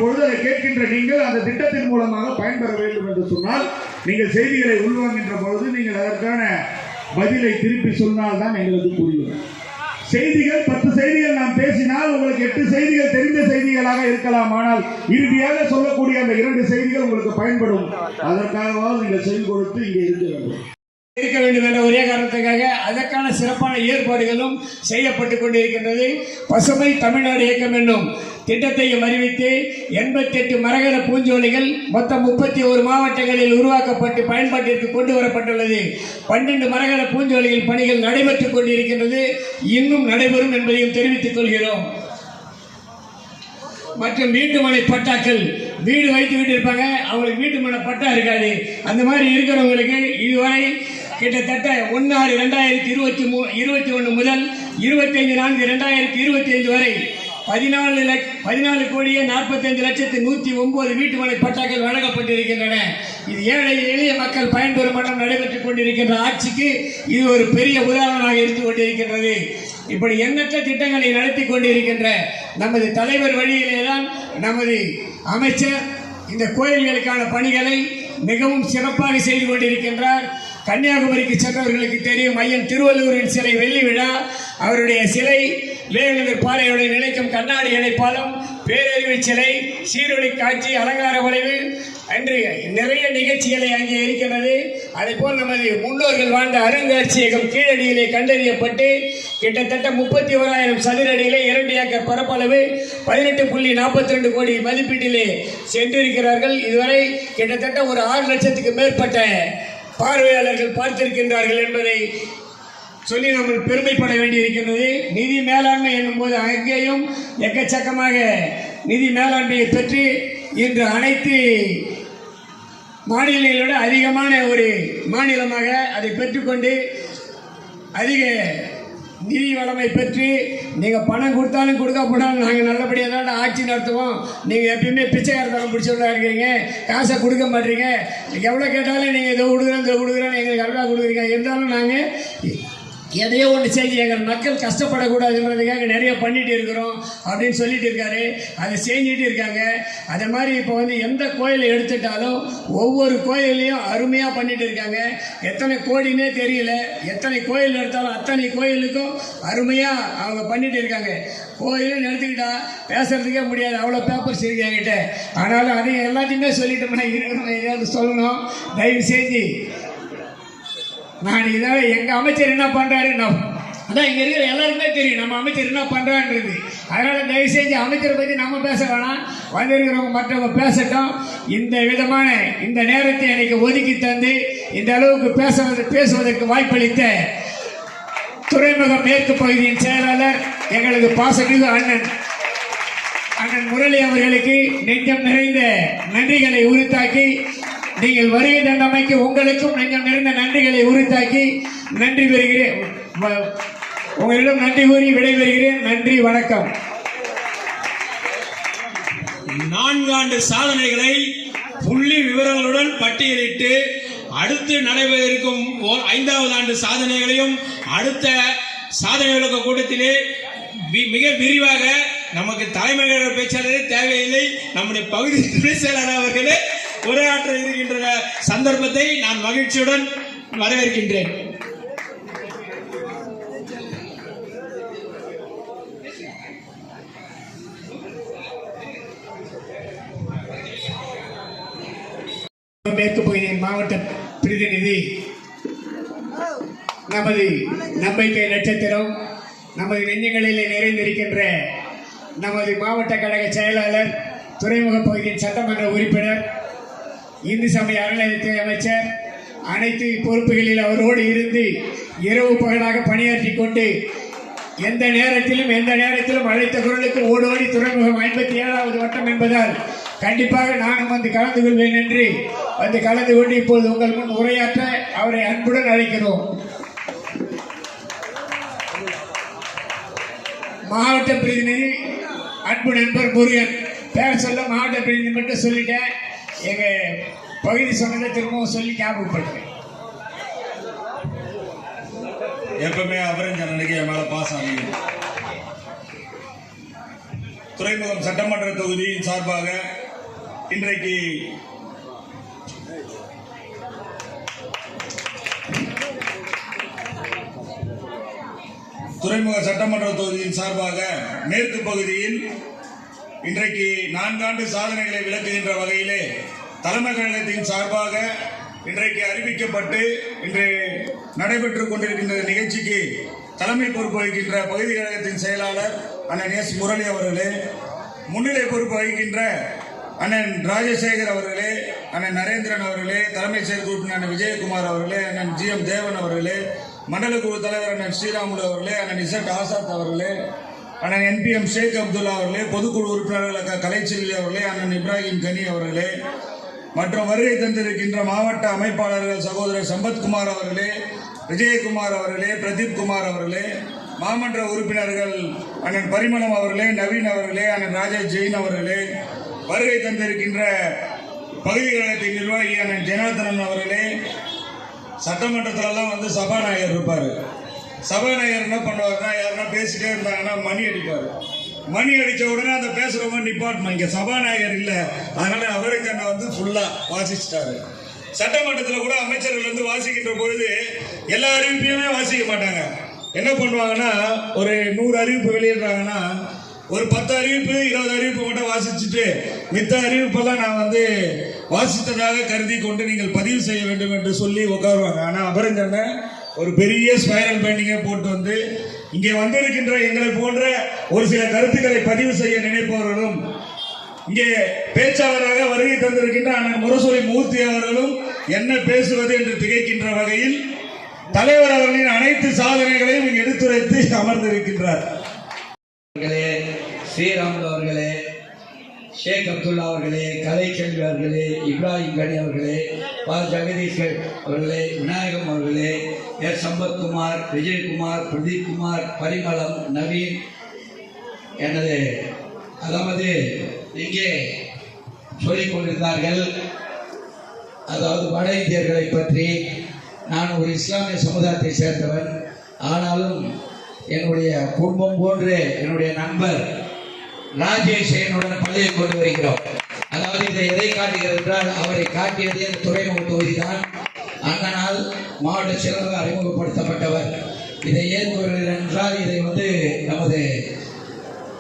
பொழுது அதை கேட்கின்ற நீங்கள் அந்த திட்டத்தின் மூலமாக பயன்பெற வேண்டும் என்று சொன்னால் நீங்கள் செய்திகளை உள்வாங்கின்ற பொழுது நீங்கள் அதற்கான பதிலை திருப்பி சொன்னால் தான் எங்களுக்கு புரியும். செய்திகள் 10 செய்திகள் நாம் பேசினால் உங்களுக்கு 8 செய்திகள் தெரிந்த செய்திகளாக இருக்கலாம். ஆனால் இறுதியாக சொல்லக்கூடிய அந்த 2 செய்திகள் உங்களுக்கு பயன்படும். அதற்காகவாவது நீங்கள் செய்து கொடுத்து இங்கே இருக்க வேண்டும் என்ற ஒரே காரணத்துக்காக அதற்கான சிறப்பான ஏற்பாடுகளும் செய்யப்பட்டு கொண்டிருக்கின்றது. பசுமை தமிழ்நாடு இயக்கம் என்னும் திட்டத்தையும் அறிவித்து 88 மரகத பூஞ்சோலைகள் மொத்தம் 31 மாவட்டங்களில் உருவாக்கப்பட்டு பயன்பாட்டிற்கு கொண்டு வரப்பட்டுள்ளது. 12 மரகத பூஞ்சோலைகள் பணிகள் நடைபெற்றுக் கொண்டிருக்கின்றது, இன்னும் நடைபெறும் என்பதையும் தெரிவித்துக் கொள்கிறோம். மற்றும் வீட்டுமனை பட்டாக்கள் வீடு வைத்து விட்டு இருப்பாங்க, அவங்களுக்கு வீட்டுமனை பட்டா இருக்காது. அந்த மாதிரி இருக்கிறவங்களுக்கு இதுவரை கிட்டத்தட்ட 1/6/2021 முதல் 25/4/2025 வரை 14,45,109 வீட்டுமனை பட்டாக்கள் வழங்கப்பட்டிருக்கின்றன. இது ஏழை எளிய மக்கள் பயன்பெறும் மன்றம் நடைபெற்றுக் கொண்டிருக்கின்ற ஆட்சிக்கு இது ஒரு பெரிய உதாரணமாக இருந்து கொண்டிருக்கின்றது. இப்படி எண்ணற்ற திட்டங்களை நடத்தி கொண்டிருக்கின்ற நமது தலைவர் வழியிலேதான் நமது அமைச்சர் இந்த கோயில்களுக்கான பணிகளை மிகவும் சிறப்பாக செய்து கொண்டிருக்கின்றார். கன்னியாகுமரிக்கு சென்றவர்களுக்கு தெரியும், ஐயன் திருவள்ளுவரின் சிலை வெள்ளி விழா, அவருடைய சிலை வேலுநகர் பாறையுடைய நிலைக்கும் கண்ணாடி இணைப்பாலும், பேரறிவு சிலை, சீரொளி காட்சி, அலங்கார வளைவு என்று நிறைய நிகழ்ச்சிகளை அங்கே இருக்கிறது. அதேபோல் நமது முன்னோர்கள் வாழ்ந்த அருங்காட்சியகம் கீழடியிலே கண்டறியப்பட்டு கிட்டத்தட்ட 31,000 சதுர அடியிலே 2 ஏக்கர் பரப்பளவு 18.42 கோடி மதிப்பீட்டிலே சென்றிருக்கிறார்கள். இதுவரை கிட்டத்தட்ட ஒரு 6 லட்சத்துக்கு மேற்பட்ட பார்வையாளர்கள் பார்த்திருக்கின்றார்கள் என்பதை சொல்லி நம்ம பெருமைப்பட வேண்டியிருக்கின்றது. நிதி மேலாண்மை என்னும் போது அங்கேயும் எக்கச்சக்கமாக நிதி மேலாண்மையை பெற்று இன்று அனைத்து மாநிலங்களோட அதிகமான ஒரு மாநிலமாக அதை பெற்றுக்கொண்டு அதிக நிதி வளமை பெற்று நீங்கள் பணம் கொடுத்தாலும் கொடுக்க போனாலும் நாங்கள் நல்லபடியாக தான் ஆட்சி நடத்துவோம். நீங்கள் எப்பயுமே பிச்சைக்காரத்தனம் பிடிச்சவங்களா இருக்கிறீங்க, காசை கொடுக்க மாட்டீங்க, எவ்வளோ கேட்டாலும் நீங்கள் இதை கொடுக்குறேன்னு எங்களுக்கு அல்வா கொடுக்குறீங்க. இருந்தாலும் நாங்கள் எதையோ ஒன்று செஞ்சு எங்கள் மக்கள் கஷ்டப்படக்கூடாதுன்றதுக்காக நிறைய பண்ணிட்டு இருக்கிறோம் அப்படின்னு சொல்லிட்டு இருக்காரு. அதை செஞ்சுட்டு இருக்காங்க. அதே மாதிரி இப்போ எந்த கோயிலை எடுத்துட்டாலும் ஒவ்வொரு கோயிலையும் அருமையாக பண்ணிட்டு இருக்காங்க. எத்தனை கோடினே தெரியல, எத்தனை கோயில் எடுத்தாலும் அத்தனை கோயிலுக்கும் அருமையாக அவங்க பண்ணிட்டு இருக்காங்க. கோயிலும் எடுத்துக்கிட்டா பேசுறதுக்கே முடியாது, அவ்வளோ பேப்பர்ஸ் இருக்கு என்கிட்ட. ஆனாலும் அதையும் எல்லாத்தையுமே சொல்லிட்டோம்னா இருக்கிறவங்க ஏதாவது சொல்லணும். தயவு செஞ்சு நான் இதால் எங்கள் அமைச்சர் என்ன பண்ணுறாரு, அதான் இங்கே இருக்கிற எல்லாருக்குமே தெரியும் நம்ம அமைச்சர் என்ன பண்ணுறான்றது. அதனால் தயவு செஞ்சு அமைச்சரை பற்றி நம்ம பேச வேணாம், வந்திருக்கிறவங்க மற்றவங்க பேசட்டும். இந்த விதமான இந்த நேரத்தை எனக்கு ஒதுக்கி தந்து இந்த அளவுக்கு பேசுவதற்கு வாய்ப்பளித்த துறைமுகம் மேற்கு பகுதியின் செயலாளர் எங்களது பாசமிகு அண்ணன் முரளி அவர்களுக்கு நெஞ்சம் நிறைந்த நன்றிகளை உரித்தாக்கி, நீங்கள் வருகை தந்தமைக்கு உங்களுக்கும் நெஞ்சம் நிறைந்த நன்றிகளை உரித்தாக்கி நன்றி பெறுகிறேன். உங்களிடம் நன்றி கூறி விடைபெறுகிறேன். நன்றி, வணக்கம். 4 ஆண்டு சாதனைகளை புள்ளி விவரங்களுடன் பட்டியலிட்டு அடுத்து நடைபெற இருக்கும் 5வது ஆண்டு சாதனைகளையும் அடுத்த சாதனை விளக்க கூட்டத்திலே மிக விரிவாக நமக்கு தலைமை பேச்சாளரே தேவையில்லை, நம்முடைய பகுதி துணை செயலாளர் அவர்களே உரையாற்ற இருக்கின்ற சந்தர்ப்பத்தை நான் மகிழ்ச்சியுடன் வரவேற்கின்றேன். மேற்கு பகுதியின் மாவட்ட பிரதிநிதி நமது நம்பிக்கை நட்சத்திரம் நமது நெஞ்சங்களிலே நிறைந்திருக்கின்ற நமது மாவட்ட கழக செயலாளர், துறைமுக பகுதியின் சட்டமன்ற உறுப்பினர், இந்து சமய அறநிலையத்துறை அமைச்சர், அனைத்து பொறுப்புகளில் அவரோடு இருந்து இரவு பகலாக பணியாற்றி கொண்டு எந்த நேரத்திலும் அழைத்த குரலுக்கு ஓடோடி துறைமுகம் 57வது வட்டம் என்பதால் கண்டிப்பாக நானும் வந்து கலந்து கொள்வேன் என்று வந்து கலந்து கொண்டு இப்போது உங்கள் முன் உரையாற்ற அவரை அன்புடன் அழைக்கிறோம். மாவட்ட பிரதிநிதி அன்பு நண்பர் முருகன், பேர் சொல்ல மாவட்ட பிரதிநிதி மட்டும் சொல்லிட்டேன். எங்கள் பகுதி சொன்னதை திரும்பவும் சொல்லி ஞாபகப்படுத்தேன். எப்பவுமே அபரஞ்ச நினைக்க என் மேல பாசம் துறைமுகம் சட்டமன்ற தொகுதியின் சார்பாக இன்றைக்கு துறைமுக சட்டமன்ற தொகுதியின் சார்பாக மேற்கு பகுதியில் இன்றைக்கு 4 ஆண்டு சாதனைகளை விளக்குகின்ற வகையிலே தலைமை கழகத்தின் சார்பாக இன்றைக்கு அறிவிக்கப்பட்டு இன்று நடைபெற்றுக் கொண்டிருக்கின்ற நிகழ்ச்சிக்கு தலைமை பொறுப்பு வகிக்கின்ற பகுதி கழகத்தின் செயலாளர் அண்ணன் எஸ் முரளி அவர்களே, முன்னிலை பொறுப்பு வகிக்கின்ற அண்ணன் ராஜசேகர் அவர்களே, அண்ணன் நரேந்திரன் அவர்களே, தலைமை செயற்குழு அண்ணன் விஜயகுமார் அவர்களே, அண்ணன் GM தேவன் அவர்களே, மண்டல குழு தலைவர் அண்ணன் ஸ்ரீராமுலு அவர்களே, அண்ணன் இசட் ஆசாத் அவர்களே, அண்ணன் NPM ஷேக் அப்துல்லா அவர்களே, பொதுக்குழு உறுப்பினர்கள் கலைச்செல்வி அவர்களே, அண்ணன் இப்ராஹிம் கனி அவர்களே மற்றும் வருகை தந்திருக்கின்ற மாவட்ட அமைப்பாளர்கள் சகோதரர் சம்பத்குமார் அவர்களே, விஜயகுமார் அவர்களே, பிரதீப் குமார் அவர்களே, மாமன்ற உறுப்பினர்கள் அண்ணன் பரிமளம் அவர்களே, நவீன் அவர்களே, அண்ணன் ராஜா ஜெயின் அவர்களே, வருகை தந்திருக்கின்ற பகுதி கழகத்தின் நிர்வாகி அண்ணன் ஜனார்தனன் அவர்களே. சட்டமன்றத்திலலாம் வந்து சபாநாயகர் இருப்பார். சபாநாயகர் என்ன பண்ணுவார்னா, யாருன்னா பேசிட்டே இருந்தாங்கன்னா மணி அடிப்பார். மணி அடித்த உடனே அந்த பேசுகிறவங்க நிப்பாட்டணும். இங்கே சபாநாயகர் இல்லை, அதனால அவருக்கு என்ன வந்து ஃபுல்லாக வாசிச்சிட்டாரு. சட்டமன்றத்தில் கூட அமைச்சர்கள் வந்து வாசிக்கின்ற பொழுது எல்லா அறிவிப்பையுமே வாசிக்க மாட்டாங்க. என்ன பண்ணுவாங்கன்னா, ஒரு 100 அறிவிப்பு வெளியிடுறாங்கன்னா ஒரு 10 அறிவிப்பு 20 அறிவிப்பு மட்டும் வாசிச்சுட்டு மித்த அறிவிப்பெல்லாம் நான் வந்து வாசித்ததாக கருதி கொண்டு நீங்கள் பதிவு செய்ய வேண்டும் என்று சொல்லி உட்காருவாங்க. ஆனால் அபரஞ்சனை ஒரு பெரிய ஸ்பைரல் பெயிண்டிங்கை போட்டு வந்து இங்கே வந்திருக்கின்ற எங்களை போன்ற ஒரு சில கருத்துக்களை பதிவு செய்ய நினைப்பவர்களும், இங்கே பேச்சாளராக வருகை தந்திருக்கின்ற அண்ணன் முரசொலி மூர்த்தி அவர்களும் என்ன பேசுவது என்று திகைக்கின்ற வகையில் தலைவர் அவர்களின் அனைத்து சாதனைகளையும் இங்கு எடுத்துரைத்து அமர்ந்திருக்கின்றார். ஸ்ரீராமுலு அவர்களே, ஷேக் அப்துல்லா அவர்களே, கலைச்செல்வி அவர்களே, இப்ராஹிம் கனி அவர்களே, ஜெகதீஷ் அவர்களே, விநாயகம் அவர்களே, எஸ் சம்பத்குமார், விஜயகுமார், பிரதீப் குமார், பரிமளம், நவீன், எனது அதாவது இங்கே சொல்லிக் கொண்டிருந்தார்கள். அதாவது வட இந்தியர்களை பற்றி நான் ஒரு இஸ்லாமிய சமுதாயத்தை சேர்ந்தவன், ஆனாலும் என்னுடைய குடும்பம் போன்று என்னுடைய நண்பர் ராஜேஷ் என்னுடன் பள்ளியை கொண்டு வருகிறோம். அதாவது இதை எதை காட்டுகிறது என்றால், அவரை காட்டியது இந்த துறைமுக தொகுதி தான். அண்ணனால் மாவட்ட செயலராக அறிமுகப்படுத்தப்பட்டவர். இதை ஏன் கூறுகிறேன் என்றால், இதை வந்து நமது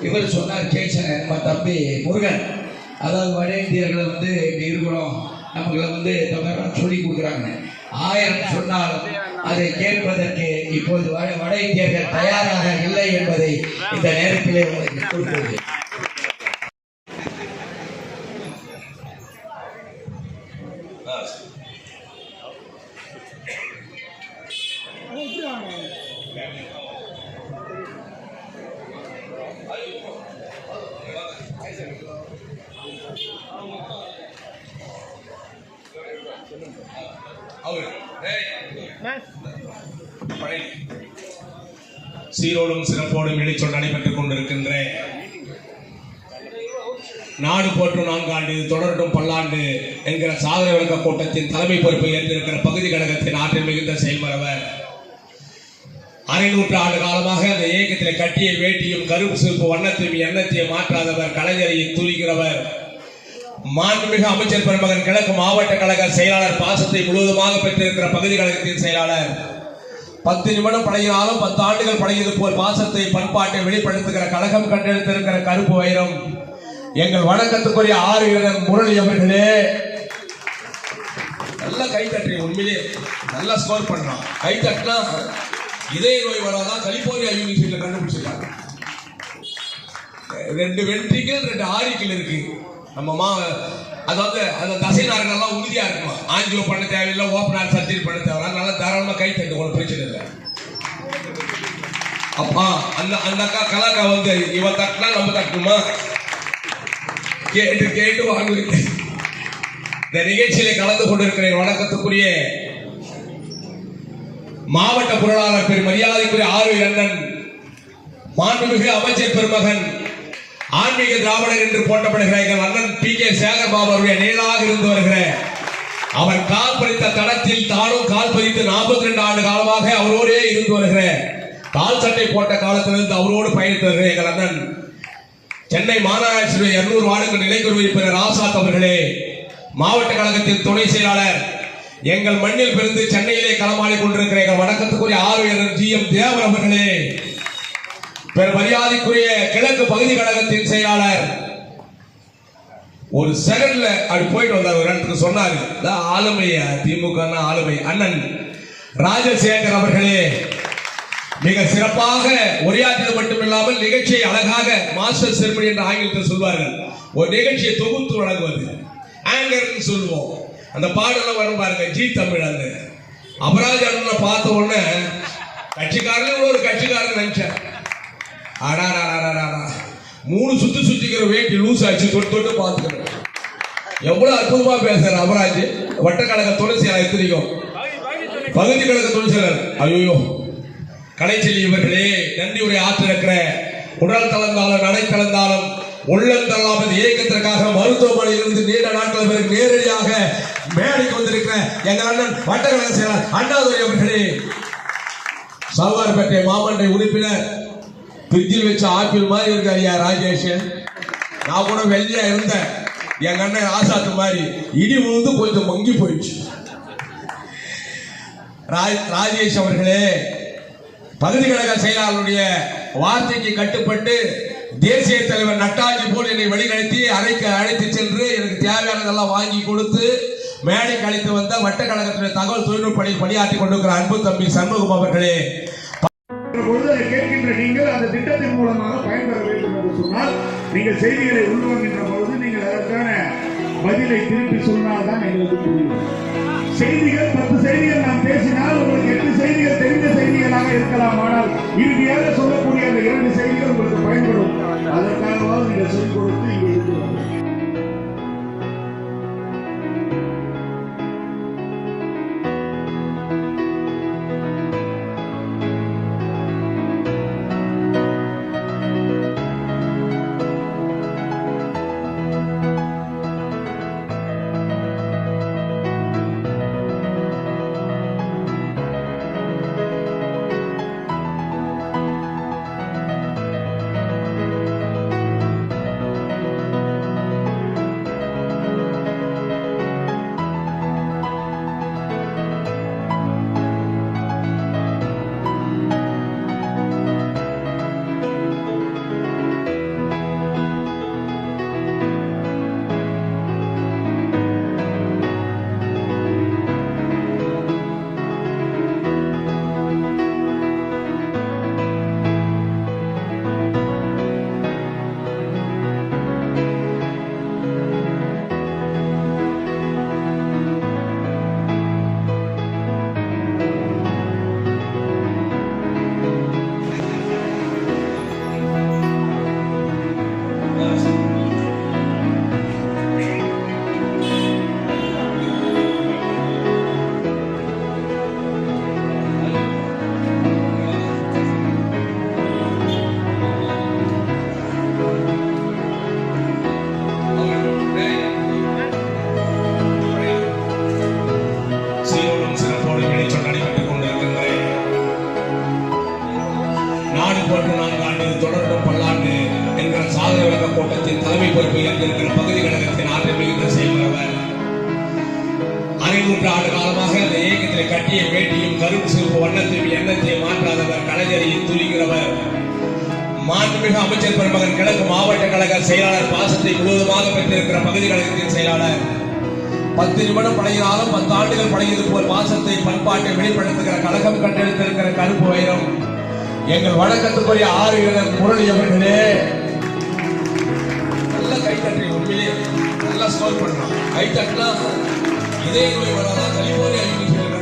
இவர் சொன்னார், ஜெய்சன் நம்ம தம்பி முருகன். அதாவது வட இந்தியர்கள் வந்து இங்கே இருக்கிறோம், நமக்கு வந்து தமிழ் சொல்லி கொடுக்குறாங்க. 1000 சொன்னாலும் அதை கேட்பதற்கு இப்போது வட இந்தியர்கள் தயாராக இல்லை என்பதை இந்த நேரத்திலே உங்களுக்கு கூறுகிறது. சீரோடும் சிறப்போடும் இடைச்சொல் நடைபெற்றுக் கொண்டிருக்கின்ற நாடு போற்றும் 4 ஆண்டு தொடரட்டும் பல்லாண்டு என்கிற சாதனை விளக்க கூட்டத்தின் தலைமை பொறுப்பை ஏற்றிருக்கிற பகுதி கழகத்தின் ஆற்றல் மிகுந்த செயல்படுவர். 600 ஆண்டு காலமாக அந்த இயக்கத்தில் கட்டிய வேட்டியும் கருப்பு சிவப்பு வண்ணத்தையும் எண்ணத்தையும் மாற்றாதவர், கலைஞரையும் துணிக்கிறவர், மாண்புமிகு அமைச்சர் பெருமகன் கிழக்கு மாவட்ட கழக செயலாளர், பாசத்தை முழுவதுமாக பெற்றிருக்கிற பகுதி கழகத்தின் செயலாளர், 10 நிமிடம் பழகினாலும் 10 ஆண்டுகள் பழகியது போல் பாசத்தை பண்பாட்டை வெளிப்படுத்துகிற கழகம் கண்டெடுத்திருக்கிற கருப்பு வைரம் எங்கள் வணக்கத்துக்குரிய 6 வீரர் முரளி அவர்களே. நல்லா கை தட்டுறீங்க, உண்மையிலே நல்லா ஸ்கோர் பண்றான். கை தட்டினா இதய நோய் வராதான் கலிபோர்னியா யூனிவர்சிட்டியில கண்டுபிடிச்சிருக்காங்க. 2 வென்ட்ரிக்கல் 2 ஆரிக்கல் இருக்கு. நம்ம அதாவது அந்த தசை நார்களெல்லாம் உறுதியா இருக்குமா, ஆஞ்சியோ பண்ண தேவையில்லை, ஓப்பன் சர்ஜரி பண்ண தேவை, நல்லா தாராளமா கை தட்டு, ஒரு பிரச்சனை இல்லை. அப்பா அந்த அக்கா கலாக்கா வந்து இவன் தட்டினா நம்ம தட்டுமா, கேட்டு கேட்டு வாங்குவீங்க. இந்த நிகழ்ச்சியில கலந்து கொண்டிருக்கிற வணக்கத்துக்குரிய மாவட்ட பொருளாளர் பெரும் மரியாதைக்குரிய ஆர்வி அண்ணன், மாண்புமிகு அமைச்சர் பெருமகன், ஆன்மீக திராவிடர் என்று போட்டப்படுகிற எங்கள் அண்ணன் PK சேகர் பாபு அவருடைய நிழலாக இருந்து வருகிற, அவர் கால் பதித்த தடத்தில் தானும் கால் பதித்து 42 ஆண்டு காலமாக அவரோடே இருந்து வருகிற, கால் சட்டை போட்ட காலத்திலிருந்து அவரோடு பயணித்து வருகிற எங்கள் அண்ணன் சென்னை மாநகராட்சியுடைய 200 வார்டுகள் நிலைக்குழு உறுப்பினர் ராசாத் அவர்களே, மாவட்ட கழகத்தின் துணை செயலாளர், எங்கள் மண்ணில் பிறந்து சென்னையிலே களமாடி கொண்டிருக்கிற எங்கள் வணக்கத்துக்குரிய ஆர்வலர் GM தேவர் அவர்களே, மரியாதைக்குரிய கிழக்கு பகுதி கழகத்தின் செயலாளர், ஒரு செகண்ட்ல அப்படி போயிட்டு வந்தார், ஒரு இடத்துக்கு சொன்னாரு, ஆளுமையா திமுக ஆளுமை அண்ணன் ராஜசேகர் அவர்களே, மிக சிறப்பாக உரையாற்றியது மட்டுமில்லாமல் நிகழ்ச்சியை அழகாக மாஸ்டர் செர்மனி என்று ஆங்கிலத்தில் சொல்வார்கள், ஒரு நிகழ்ச்சியை தொகுத்து வழங்குவது ஆங்கர்னு சொல்லுவோம். அந்த பாடலாம் வரும் பாருங்க, ஜி தமிழ் அந்த அபராஜ் அண்ணனை பார்த்த உடனே கட்சிக்காரன் ஒரு கட்சிக்காரன் நினைச்சேன். ஆடா 3 சுத்திக்கிற வேட்டி லூஸ் ஆச்சு, தொட்டு பார்த்துக்கணும். எவ்வளவு அற்புதமா பேசுற அபராஜ், வட்டக்கழக துணை செயலாளர், தெரியும் பகுதி கழக துணை செயலாளர். ஐயோ கலைச்செல்வி இவர்களே, நன்றி உரை ஆற்றிருக்கிற உடல் தளர்ந்தாலும் நடை தளர்ந்தாலும் உள்ளம் தள்ளாமல் இயக்கத்திற்காக மருத்துவமனையில் இருந்து நீண்ட நாட்கள் பிறகு நேரடியாக மேடைக்கு வந்திருக்கிற எங்கள் அண்ணன் வட்டக்கழக செயலாளர் அண்ணாதுரை அவர்களே, சவார்பேட்டை மாமன்ற உறுப்பினர், பிரிட்ஜில் வச்ச ஆப்பிள் மாதிரி இருக்கு ஐயா ராஜேஷ். நான் கூட வெள்ளையா இருந்தேன், எங்க அண்ணன் ஆசாத்து மாதிரி இடி விழுந்து கொஞ்சம் மங்கி போயிடுச்சு. ராஜேஷ் அவர்களே, பகுதி கழக செயலாளருடைய வார்த்தைக்கு கட்டுப்பட்டு தேசிய தலைவர் நட்டாஜி போல் என்னை வழிநடத்தி அறைக்கு அழைத்து சென்று எனக்கு தேவையானதெல்லாம் வாங்கி கொடுத்து மேடைக்கு அழைத்து வந்த வட்டக்கழகத்துடைய தகவல் தொழில்நுட்ப பணியாற்றி கொண்டிருக்கிற அன்பு தம்பி சண்முகம் அவர்களே, கேட்கின்ற நீங்கள் அந்த திட்டத்தின் மூலமாக பயன்பெற வேண்டும் என்று சொன்னால் நீங்கள் செய்திகளை உள்வாங்கின்ற பொழுது நீங்கள் அதற்கான பதிலை திருப்பி சொன்னால்தான் எங்களுக்கு புரியும். செய்திகள் 10 செய்திகள் நாம் பேசினால் உங்களுக்கு 8 செய்திகள் தெரிந்த செய்திகளாக இருக்கலாம், ஆனால் இறுதியாக சொல்லக்கூடிய அந்த 2 செய்திகள் உங்களுக்கு பயன்படும். அதற்காகவாவது நீங்கள் சொல்லிக் கொடுத்து இங்கே இருக்கிறோம். கூட்டத்தின் தலைமை பொறுப்பு ஏற்றிருக்கிற பகுதி கழகத்தின் ஆற்றல் மிகுந்த செயல்படுவர். 600 ஆண்டு காலமாக அந்த இயக்கத்தில் கட்டிய வேட்டியும் கருப்பு சிவப்பு வண்ணத்தையும் எண்ணத்தையும் மாற்றாதவர், கலைஞரையும் துளிக்கிறவர், மாண்புமிகு அமைச்சர் பெருமகன் கிழக்கு மாவட்ட கழக செயலாளர் பாசத்தை முழுவதுமாக பெற்றிருக்கிற பகுதி கழகத்தின் செயலாளர். 10 நிமிடம் பழகினாலும் 10 ஆண்டுகள் பழகியது போல் பாசத்தை பண்பாட்டை வெளிப்படுத்துகிற கழகம் கண்டெடுத்திருக்கிற கருப்பு வைரம் எங்கள் வழக்கத்துக்குரிய ஆர்வலர் முரளி அவர்களே, நல்ல கைத்தட்டை உண்மையிலே நல்லா ஸ்கோர் பண்ணலாம். கைத்தட்டா இதே நோய் வராதான் கலிபோர்னியா யூனிவர்சிட்டியில்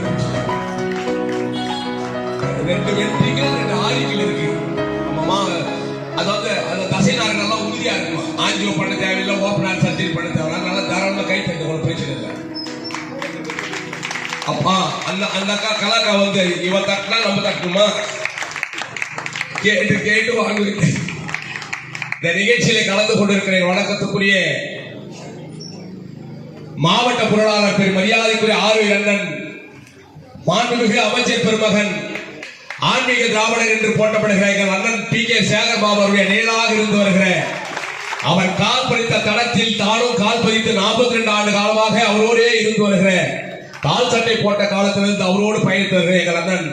2 வெற்றிகள் 2 ஆரிகள் இருக்கு. அதாவது அந்த தசைநார்கள் எல்லாம் உறுதியா இருக்குமா, ஆஞ்சியோ பண்ண தேவையில்லை, ஓப்பன் சர்ஜரி பண்ண தேவை, நல்லா தாராளமா கை தட்டு ஒரு பிரச்சனை இல்லை. அப்பா அந்த அக்கா கலாக்கா வந்து இவன் தட்டினா நம்ம தட்டுமா கேட்டு கேட்டு வாங்கிட்டு இந்த நிகழ்ச்சியில கலந்து கொண்டிருக்கிற வணக்கத்துக்குரிய மாவட்ட பொருளாளர் பெரும் மரியாதைக்குரிய ஆர்வலர் அண்ணன் மாண்புமிகு அமைச்சர் பெருமகன் ஆன்மீக திராவிடர் என்று போட்டப்படுகிற எங்கள் அண்ணன் PK சேகர் பாபு அவருடைய நிழலாக இருந்து வருகிற அவர் கால் பதித்த தளத்தில் தானும் கால் பதித்து 42 ஆண்டு காலமாக அவரோடே இருந்து வருகிற, கால் சட்டை போட்ட காலத்திலிருந்து அவரோடு பயணித்து வருகிற எங்கள் அண்ணன்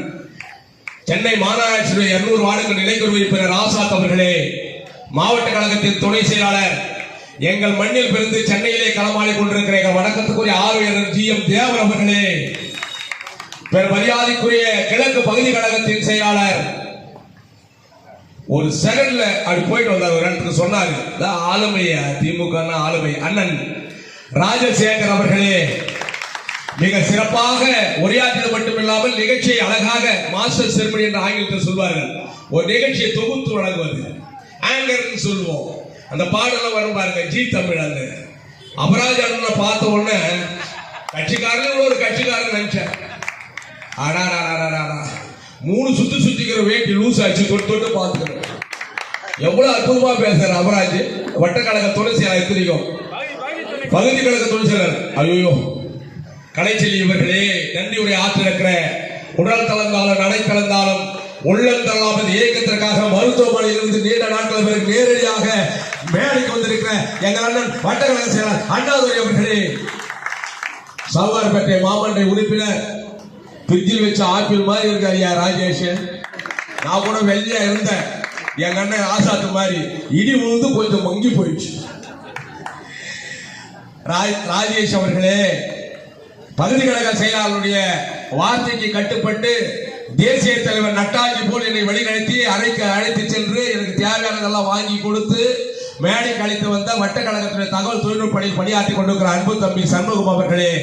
சென்னை மாநகராட்சியுடைய 200 வார்டுகள் நிலைக்குழு உறுப்பினர் ராசாத் அவர்களே, மாவட்ட கழகத்தின் துணை செயலாளர், எங்கள் மண்ணில் பிறந்து சென்னையிலே களமாடி கொண்டிருக்கிற எங்கள் வணக்கத்துக்குரிய ஆர்வலர் ஜி.எம். தேவர் அவர்களே, மரியாதைக்குரிய கிழக்கு பகுதி கழகத்தின் செயலாளர், ஒரு செகண்ட்ல அப்படி போயிட்டு வந்தார், ஒரு இடத்துக்கு சொன்னாரு, ஆளுமையா திமுக ஆளுமை அண்ணன் ராஜசேகர் அவர்களே, மிக சிறப்பாக உரையாற்றியது மட்டுமில்லாமல் நிகழ்ச்சியை அழகாக மாஸ்டர் செர்மனி என்று ஆங்கிலத்தில் சொல்வார்கள், ஒரு நிகழ்ச்சியை தொகுத்து வழங்குவது ஆங்கர்னு சொல்லுவோம். அந்த பாடலாம் வரும் பாருங்க, ஜி தமிழ். அந்த அபராஜ் அண்ணனை பார்த்த உடனே கட்சிக்காரன் ஒரு கட்சிக்காரன் நினைச்சேன். ஆடா 3 சுத்திக்கிற வேட்டி லூஸ் ஆச்சு, தொட்டு பார்த்துக்கிறேன். எவ்வளவு அற்புதமா பேசுற அபராஜ், வட்டக்கழக துணை செயலாளர், தெரியும் பகுதி கழக துணை செயலாளர். ஐயோ கலைச்செல்வி இவர்களே, நன்றியுடைய ஆற்றிருக்கிற உடல் கலந்தாலும் நடை கலந்தாலும் உள்ளம் தள்ளாமல் இயக்கத்திற்காக மருத்துவமனையில் இருந்து நீண்ட நாட்கள் பிறகு நேரடியாக மேடைக்கு வந்திருக்கிற எங்கள் அண்ணன் வட்டக்கழக செயலாளர் அண்ணாதுரை அவர்களே, சவுகார்பேட்டை மாமன்ற உறுப்பினர், பிரிட்ஜில் வச்ச ஆப்பிள் மாதிரி இருக்கு ஐயா ராஜேஷ். நான் கூட வெள்ளையா இருந்தேன், எங்க அண்ணன் ஆசாத்து மாதிரி இடி விழுந்து கொஞ்சம் மங்கி போயிடுச்சு. ராஜேஷ் அவர்களே, பகுதி கழக செயலாளருடைய வார்த்தைக்கு கட்டுப்பட்டு தேசிய தலைவர் நட்டாஜி போல் என்னை வழிநடத்தி அறைக்கு அழைத்து சென்று எனக்கு தேவையானதெல்லாம் வாங்கி கொடுத்து மேடைக்கு அழைத்து வந்த வட்ட கழகத்துடைய தகவல் தொழில்நுட்ப பணியாற்றி கொண்டிருக்கிற அன்பு தம்பி சண்முகம் அவர்களே,